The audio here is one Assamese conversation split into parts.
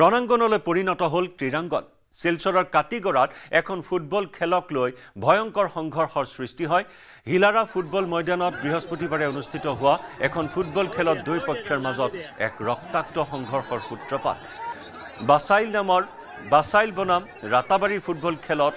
ৰণাঙ্গনলৈ পৰিণত হ'ল ক্ৰীড়াঙ্গন শিলচৰৰ কাটিগড়াত এখন ফুটবল খেলক লৈ ভয়ংকৰ সংঘৰ্ষৰ সৃষ্টি হয় হিলাৰা ফুটবল ময়দানত বৃহস্পতিবাৰে অনুষ্ঠিত হোৱা এখন ফুটবল খেলত দুই পক্ষৰ মাজত এক ৰক্তাক্ত সংঘৰ্ষৰ সূত্ৰপাত বাছাইল বনাম ৰাতাবাৰী ফুটবল খেলত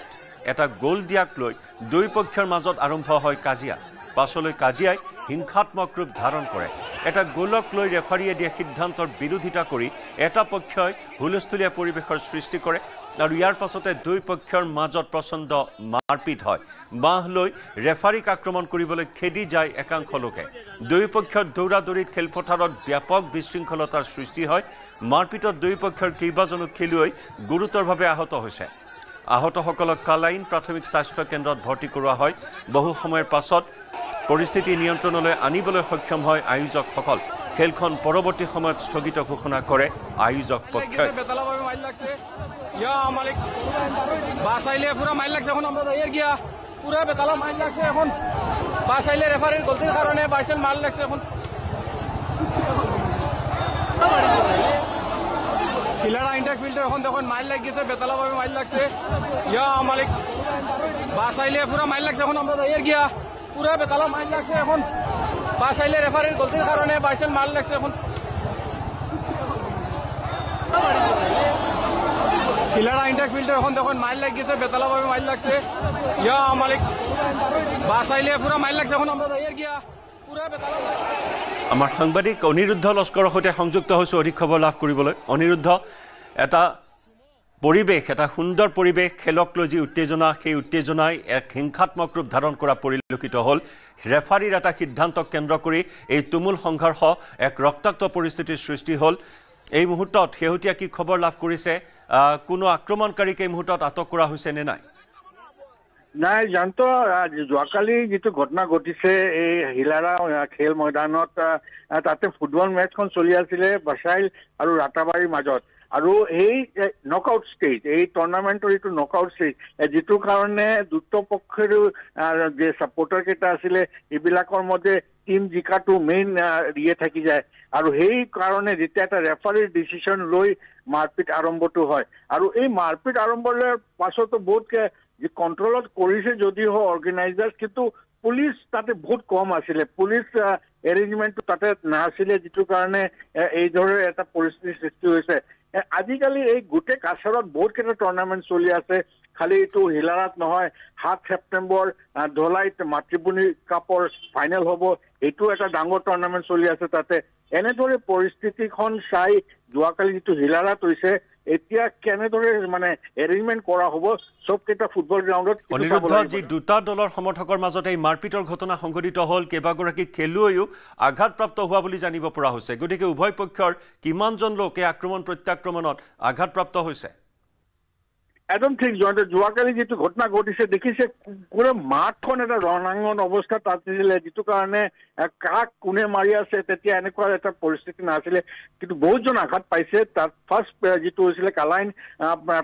এটা গোল দিয়াক লৈ দুই পক্ষৰ মাজত আৰম্ভ হয় কাজিয়া পাছলৈ কাজিয়াই হিংসাত্মক ৰূপ ধাৰণ কৰে এটা গোলক লৈ ৰেফাৰীয়ে দিয়া সিদ্ধান্তৰ বিৰোধিতা কৰি এটা পক্ষই হুলস্থুলীয়া পৰিৱেশৰ সৃষ্টি কৰে আৰু ইয়াৰ পাছতে দুই পক্ষৰ মাজত প্ৰচণ্ড মাৰপিট হয় বাহ লৈ ৰেফাৰীক আক্ৰমণ কৰিবলৈ খেদি যায় একাংশ লোকে দুই পক্ষৰ দৌৰাদৌৰিত খেলপথাৰত ব্যাপক বিশৃংখলতাৰ সৃষ্টি হয় মাৰপিটত দুই পক্ষৰ কেইবাজনো খেলুৱৈ গুৰুতৰভাৱে আহত হৈছে আহতসকলক কালাইন প্ৰাথমিক স্বাস্থ্য কেন্দ্ৰত ভৰ্তি কৰোৱা হয় বহু সময়ৰ পাছত পৰিস্থিতি নিয়ন্ত্ৰণলৈ আনিবলৈ সক্ষম হয় আয়োজকসকল খেলখন পৰৱৰ্তী সময়ত স্থগিত ঘোষণা কৰে আয়োজক পক্ষই হিলাৰা ইন্টাক ফিল্ডৰ এখন দেখোন মাইল লাগিছে বেতালাভাৱে মাইল লাগছে ইয়া মালিক বাছাইলে পুৰা মাইল লাগছে এখন আমরা এর গিয়া পুরা বেতালা মাইল লাগছে এখন বাছাইলে রেফারির গলতির কারণে বাইসেল মাইল লাগছে এখন হিলাৰা ইন্টাক ফিল্ডৰ এখন দেখোন মাইল লাগিছে বেতালাভাৱে মাইল লাগছে ইয়া মালিক বাছাইলে পুৰা মাইল লাগছে এখন আমৰা এৰ গিয়া পুৰা বেতালা আমাৰ সাংবাদিক অনিৰুদ্ধ লস্কৰৰ সৈতে সংযুক্ত হৈছে অধিক খবৰ লাভ কৰিবলৈ অনিৰুদ্ধ এটা পৰিৱেশ এটা সুন্দৰ পৰিৱেশ খেলক লৈ যি উত্তেজনা সেই উত্তেজনাই এক হিংসাত্মক ৰূপ ধাৰণ কৰা পৰিলক্ষিত হ'ল ৰেফাৰীৰ এটা সিদ্ধান্তক কেন্দ্ৰ কৰি এই তুমুল সংঘৰ্ষ এক ৰক্তাক্ত পৰিস্থিতিৰ সৃষ্টি হ'ল এই মুহূৰ্তত শেহতীয়া কি খবৰ লাভ কৰিছে কোনো আক্ৰমণকাৰীক এই মুহূৰ্তত আটক কৰা হৈছে নে নাই নাই জানতো যোৱাকালি যেটো ঘটনা ঘটিছে এই হিলাৰা খেল ময়দানত তাতে ফুটবল মেচখন চলি আছিল বাছাইল আৰু ৰাতাবাৰীৰ মাজত আৰু এই নকআউট ষ্টেজ এই টুৰ্নামেন্টৰ এইটো নকআউট ষ্টেজ যেটো কাৰণে দুটো পক্ষৰ যে সাপোৰ্টাৰ কেইটা আছিল এইবিলাকৰ মধ্যে টিম জিকাটো মেইন ৰিয়ে থাকি যায় আৰু সেই কাৰণে যেতিয়া এটা ৰেফাৰীৰ ডিসিশন লৈ মাৰপিট আৰম্ভটো হয় আৰু এই মাৰপিট আৰম্ভৰ পাছতো বহুত যে কন্ট্ৰোলত কৰিছে যদিও অৰ্গানাইজাৰ্ছ কিন্তু পুলিচ তাতে বহুত কম আছিল পুলিচ এৰেঞ্জমেন্টটো তাতে নাছিলে যেটো কাৰণে এই ধৰণৰ এটা পৰিস্থিতি সৃষ্টি হৈছে আজিকালি এই গোটে কাছৰত বহুত কেইটা টুৰ্নামেন্ট চলি আছে খালি এইটো হিলাৰাত নহয় 7 সেপ্টেম্বৰ ধলাইত মাতৃভূমি কাপৰ ফাইনেল হ'ব এইটো এটা ডাঙৰ টুৰ্নামেন্ট চলি আছে তাতে এনেদৰে পৰিস্থিতিখন চাই যোৱাকালি যেটো হিলাৰাত হৈছে এতিয়া কেনেদৰে মানে এৰেঞ্জমেন্ট কৰা হ'ব সব কেইটা ফুটবল গ্ৰাউণ্ডত অনিৰুদ্ধ যি দুটা দলৰ সমৰ্থকৰ মাজতে এই মাৰপিটৰ ঘটনা সংঘটিত হ'ল কেইবাগৰাকী খেলুৱৈও আঘাতপ্ৰাপ্ত হোৱা বুলি জানিব পৰা হৈছে গতিকে উভয় পক্ষৰ কিমানজন লোকে আক্ৰমণ প্ৰত্যাক্ৰমণত আঘাতপ্ৰাপ্ত হৈছে একদম ঠিক যোৱাকালি যেটো ঘটনা ঘটিছে দেখিছে পুৰো মাঠখন এটা ৰণাঙ্গন অৱস্থা আছিল যেটো কাৰণে কাক কোনে মাৰি আছে তেতিয়া এনেকুৱা এটা পৰিস্থিতি নাছিলে কিন্তু বহুতজন আঘাত পাইছে তাত ফাৰ্স্ট যেটো হৈছিল কালাইন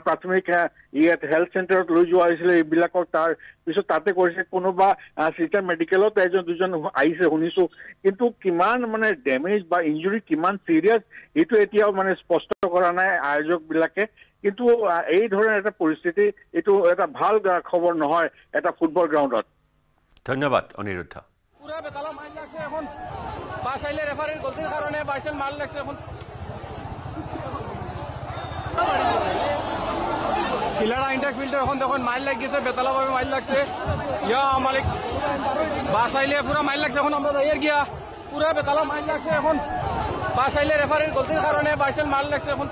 প্ৰাথমিক ইয়াত হেলথ চেণ্টাৰত লৈ যোৱা হৈছিল এইবিলাকক তাৰ পিছত তাতে কৰিছে কোনোবা চিটা মেডিকেলত এজন দুজন আহিছে শুনিছো কিন্তু কিমান মানে ডেমেজ বা ইনজুৰি কিমান সিৰিয়াস এইটো এতিয়াও মানে স্পষ্ট কৰা নাই আয়োজক বিলাকে কিন্তু এই ধৰণৰ এটা পৰিস্থিতি এটো এটা ভাল খবৰ নহয় এটা ফুটবল গ্ৰাউণ্ডত ধন্যবাদ অনিৰুদ্ধ পুৰা বেতালা মাইল লাগছে এখন বাছাইলে ৰেফাৰিৰ গলতিৰ কাৰণে বাইসেল মাইল লাগছে এখন হিলাৰা ইন্টাক ফিল্ডৰ এখন দেখোন মাইল লাগিছে বেতালাভাৱে মাইল লাগছে ইয়া মালিক বাছাইলে পুরা মাইল লাগছে এখন আমরা এর গিয়া পুরা বেতালা মাইল লাগছে এখন বাছাইলে রেফারির গলতির কারণে বাইসেল মাইল লাগছে এখন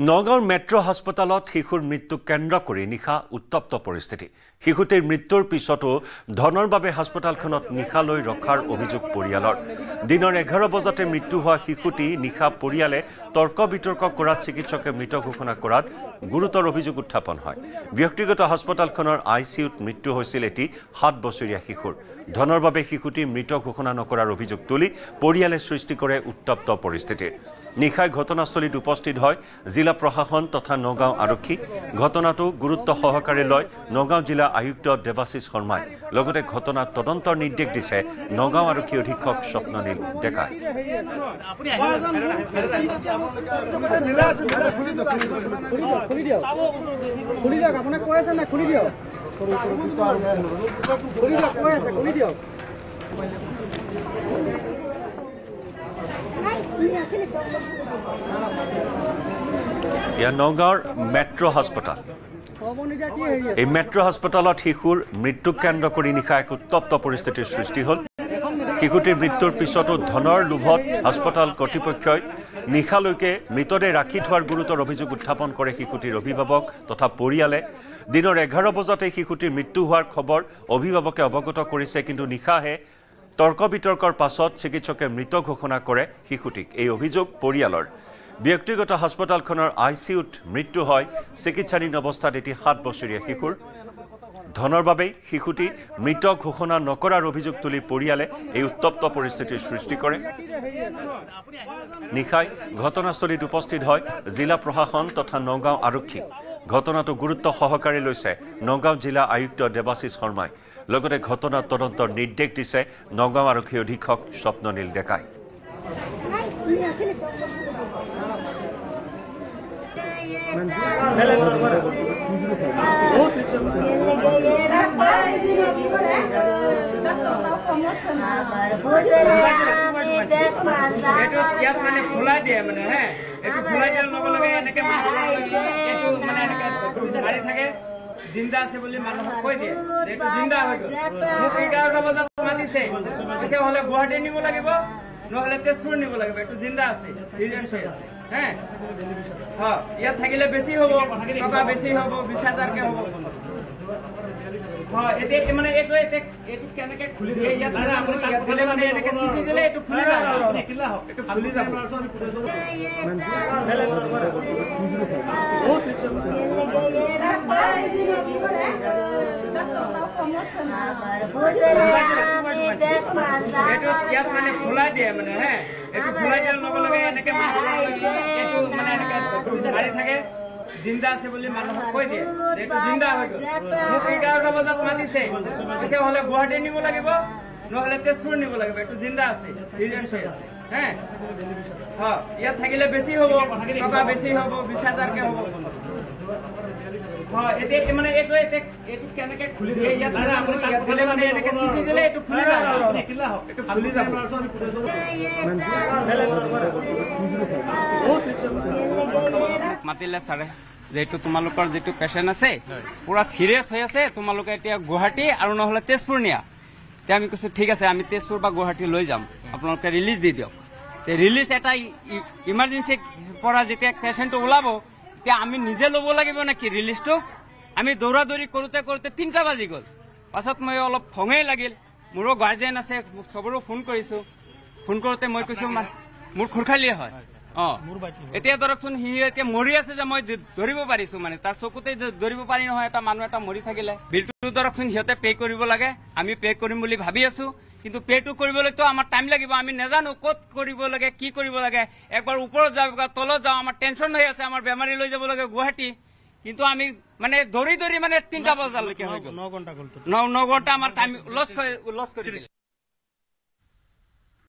নগাঁৱৰ মেট্ৰ' হাস্পতালত শিশুৰ মৃত্যুক কেন্দ্ৰ কৰি নিশা উত্তপ্ত পৰিস্থিতি। শিশুটিৰ মৃত্যুৰ পিছতো ধনৰ বাবে হাস্পতালখনত নিশালৈ ৰখাৰ অভিযোগ পৰিয়ালৰ। দিনৰ 11 বজাতে মৃত্যু হোৱা শিশুটি নিশা পৰিয়ালে তৰ্ক বিতৰ্ক কৰাত চিকিৎসকে মৃত ঘোষণা কৰাত গুৰুতৰ অভিযোগ উত্থাপন হয়। ব্যক্তিগত হাস্পতালখনৰ ICUত মৃত্যু হৈছিল এটি 7 বছৰীয়া শিশুৰ। ধনৰ বাবে শিশুটি মৃত ঘোষণা নকৰাৰ অভিযোগ তুলি পৰিয়ালে সৃষ্টি কৰে উত্তপ্ত পৰিস্থিতিৰ। নিশাই ঘটনাস্থলীত উপস্থিত হয় জিলা প্ৰশাসন তথা নগাঁও আৰক্ষী। ঘটনাটো গুৰুত্ব সহকাৰে লয় নগাঁও জিলা আয়ুক্ত দেৱাশিষ শৰ্মাই। লগতে ঘটনাৰ তদন্তৰ নিৰ্দেশ দিছে নগাঁও আৰক্ষী অধীক্ষক স্বপ্ননীল ডেকাই। ইয়া নগাঁৱৰ মেট্ৰ' হাস্পতাল। এই মেট্ৰ' হাস্পতালত শিশুৰ মৃত্যুক কেন্দ্ৰ কৰি নিশা এক উত্তপ্ত পৰিস্থিতিৰ সৃষ্টি হ'ল। শিশুটিৰ মৃত্যুৰ পিছতো ধনৰ লোভত হাস্পতাল কৰ্তৃপক্ষই নিশালৈকে মৃতদেহ ৰাখি থোৱাৰ গুৰুতৰ অভিযোগ উত্থাপন কৰে শিশুটিৰ অভিভাৱক তথা পৰিয়ালে। দিনৰ 11 বজাতে শিশুটিৰ মৃত্যু হোৱাৰ খবৰ অভিভাৱকে অৱগত কৰিছে, কিন্তু নিশাহে তৰ্ক বিতৰ্কৰ পাছত চিকিৎসকে মৃত ঘোষণা কৰে শিশুটিক। এই অভিযোগ পৰিয়ালৰ। ব্যক্তিগত হাস্পতালখনৰ ICUত মৃত্যু হয় চিকিৎসাধীন অৱস্থাত এটি 7 বছৰীয়া শিশুৰ। ধনৰ বাবেই শিশুটি মৃত ঘোষণা নকৰাৰ অভিযোগ তুলি পৰিয়ালে এই উত্তপ্ত পৰিস্থিতিৰ সৃষ্টি কৰে। নিশাই ঘটনাস্থলীত উপস্থিত হয় জিলা প্ৰশাসন তথা নগাঁও আৰক্ষী। ঘটনাটো গুৰুত্ব সহকাৰে লৈছে নগাঁও জিলা আয়ুক্ত দেৱাশিষ শৰ্মাই। লগতে ঘটনাৰ তদন্তৰ নিৰ্দেশ দিছে নগাঁও আৰক্ষী অধীক্ষক স্বপ্ননীল ডেকাই। জিন্দা আছে বুলি মানুহক কৈ দিয়ে এইটো জিন্দা হৈ গ'ল। মোক 11 বজাত মাতিছে, কৈছে হলে গুৱাহাটী নিব লাগিব নহলে তেজপুৰ নিব লাগিব, এইটো জিন্দা আছে, সিৰিয়াছ হৈ আছে। ইয়াত থাকিলে বেছি হ'ব, টকা বেছি হ'ব, 20,000কে হ'ব। এতিয়া মানে এইটো কেনেকে খুলি দিয়ে ইয়াত দিলে মানে এনেকে চিপি দিলে এইটো খুলি যাব, এইটো খুলি যাব। ইয়াত মানে খোলাই দিয়ে মানে এইটো খোলাই দিয়াৰ লগে লগে এনেকে এইটো মানে এনেকে মাৰি থাকে। জিন্দা আছে বুলি মানুহক কৈ দিয়ে এইটো জিন্দা হৈ গ'ল। মোক 11 বজাত মাতিছে, কৈছে হলে গুৱাহাটী নিব লাগিব নহলে তেজপুৰ নিব লাগিব, এইটো জিন্দা আছে, সিৰিয়াছ হৈ আছে। ইয়াত থাকিলে বেছি হ'ব, টকা বেছি হ'ব, 20,000কে হ'ব। এতিয়া মানে এইটো কেনেকে খুলি দিয়ে ইয়াত দিলে মানে এনেকে চিপি দিলে এইটো খুলি যাব, এইটো খুলি যাব। মাতিলে ছাৰে যে এইটো তোমালোকৰ যিটো পেচেণ্ট আছে পুৰা চিৰিয়াছ হৈ আছে, তোমালোকে এতিয়া গুৱাহাটী আৰু নহলে তেজপুৰ নিয়া। তেতিয়া আমি কৈছো ঠিক আছে, আমি তেজপুৰ বা গুৱাহাটী লৈ যাম, আপোনালোকে ৰিলিজ দি দিয়ক। ৰিলিজ এটা ইমাৰ্জেঞ্চি পৰা যেতিয়া পেচেণ্টটো ওলাব তেতিয়া আমি নিজে ল'ব লাগিব নেকি ৰিলিজটো? আমি দৌৰা দৌৰি কৰোঁতে কৰোঁতে 3টা বাজি গ'ল। পাছত মই অলপ খঙেই লাগিল, মোৰো গাৰ্জেন আছে, চবৰো ফোন কৰিছোঁ। ফোন কৰোঁতে মই কৈছো মোৰ খুৰখালিয়ে হয়। এতিয়া ধৰকচোন সি এতিয়া মৰি আছে যে মই ধৰিব পাৰিছো, মানে তাৰ চকুতে ধৰিব পাৰি নহয়, এটা মানুহ এটা মৰি থাকিলে। বিলটো ধৰকচোন সিহঁতে পে' কৰিব লাগে, আমি পে' কৰিম বুলি ভাবি আছো, কিন্তু পে'টো কৰিবলৈতো আমাৰ টাইম লাগিব। আমি নাজানো ক'ত কৰিব লাগে, কি কৰিব লাগে। একবাৰ ওপৰত যাওঁ, তলত যাওঁ, আমাৰ টেনশ্যন হৈ আছে, আমাৰ বেমাৰী লৈ যাব লাগে গুৱাহাটী। কিন্তু আমি মানে ধৰি ধৰি মানে 3টা বজালৈকে হৈ গ'ল, 9 ঘণ্টা আমাৰ টাইম লছ কৰি দিলে।